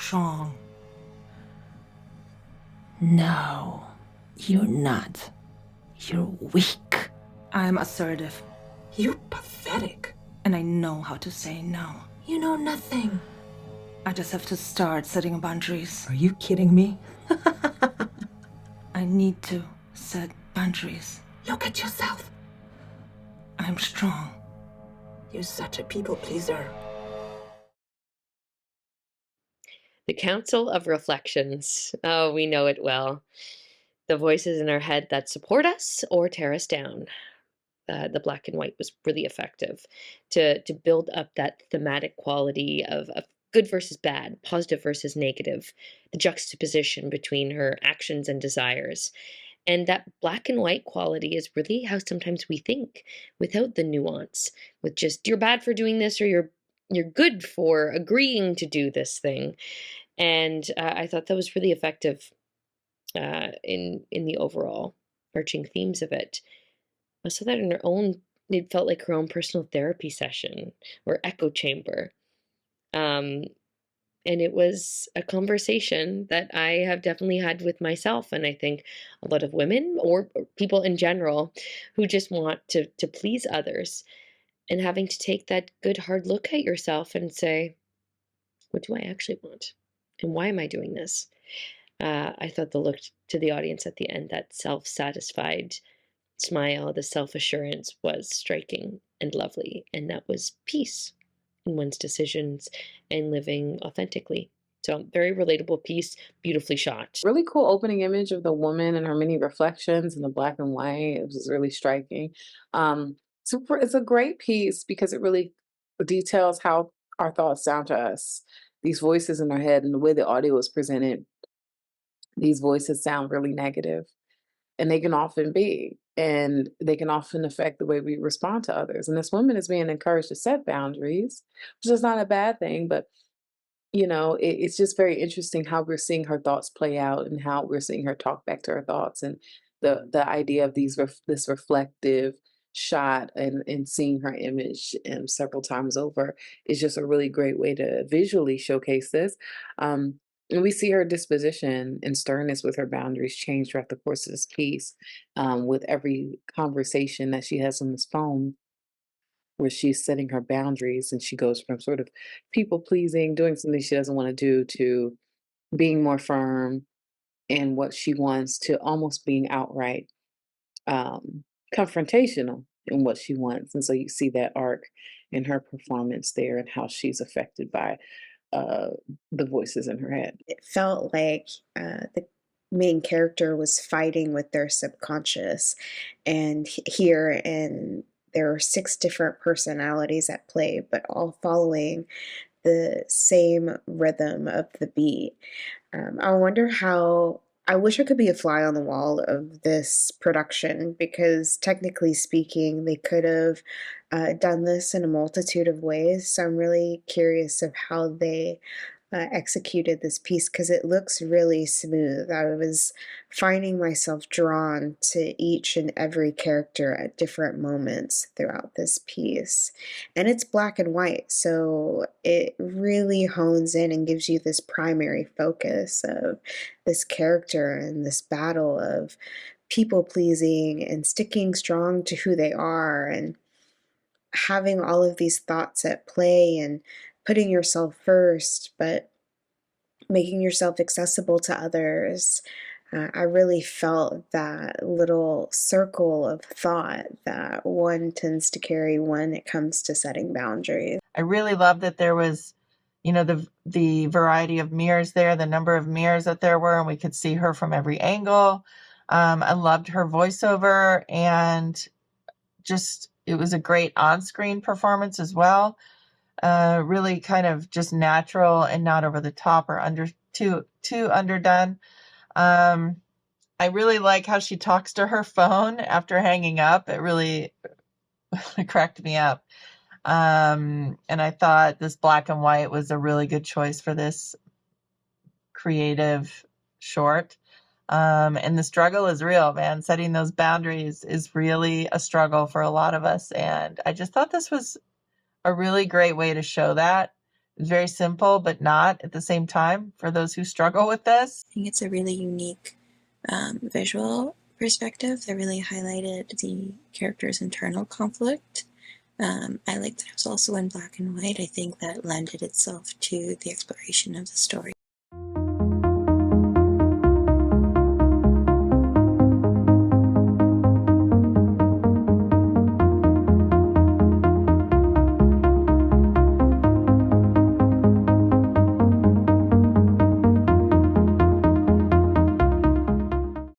strong. No, you're not. You're weak. I'm assertive. You're pathetic. And I know how to say no. You know nothing. I just have to start setting boundaries. Are you kidding me? I need to set boundaries. Look at yourself. I'm strong. You're such a people pleaser. The Council of Reflections. Oh, we know it well. The voices in our head that support us or tear us down. The black and white was really effective to build up that thematic quality of good versus bad, positive versus negative, the juxtaposition between her actions and desires. And that black and white quality is really how sometimes we think without the nuance, with just you're bad for doing this or you're good for agreeing to do this thing. And I thought that was really effective in the overall arching themes of it. I saw that in her own, it felt like her own personal therapy session or echo chamber. Um, and it was a conversation that I have definitely had with myself. And I think a lot of women or people in general who just want to please others and having to take that good hard look at yourself and say, what do I actually want? And why am I doing this? I thought the look to the audience at the end, that self-satisfied smile, the self-assurance was striking and lovely. And that was peace in one's decisions and living authentically. So very relatable piece, beautifully shot. Really cool opening image of the woman and her many reflections in the black and white. It was really striking. It's a great piece because it really details how our thoughts sound to us. These voices in our head and the way the audio is presented, these voices sound really negative, and they can often be, and they can often affect the way we respond to others. And this woman is being encouraged to set boundaries, which is not a bad thing, but it's just very interesting how we're seeing her thoughts play out and how we're seeing her talk back to her thoughts, and the idea of this reflective shot and seeing her image several times over is just a really great way to visually showcase this. And we see her disposition and sternness with her boundaries change throughout the course of this piece, with every conversation that she has on this phone where she's setting her boundaries, and she goes from sort of people pleasing, doing something she doesn't want to do, to being more firm in what she wants, to almost being outright confrontational in what she wants. And so you see that arc in her performance there and how she's affected by uh, the voices in her head. It felt like the main character was fighting with their subconscious, and here and there are 6 different personalities at play, but all following the same rhythm of the beat. I wonder how. I wish I could be a fly on the wall of this production because, technically speaking, they could have done this in a multitude of ways. So I'm really curious of how they executed this piece because it looks really smooth. I was finding myself drawn to each and every character at different moments throughout this piece. And it's black and white, so it really hones in and gives you this primary focus of this character and this battle of people pleasing and sticking strong to who they are and having all of these thoughts at play and putting yourself first, but making yourself accessible to others. I really felt that little circle of thought that one tends to carry when it comes to setting boundaries. I really love that there was, the variety of mirrors there, the number of mirrors that there were, and we could see her from every angle. I loved her voiceover, and just it was a great on-screen performance as well. Really kind of just natural and not over the top or too underdone. I really like how she talks to her phone after hanging up. It really cracked me up. And I thought this black and white was a really good choice for this creative short. And the struggle is real, man. Setting those boundaries is really a struggle for a lot of us. And I just thought this was a really great way to show that. It's very simple, but not at the same time for those who struggle with this. I think it's a really unique visual perspective that really highlighted the character's internal conflict. I liked that it was also in black and white. I think that lended itself to the exploration of the story.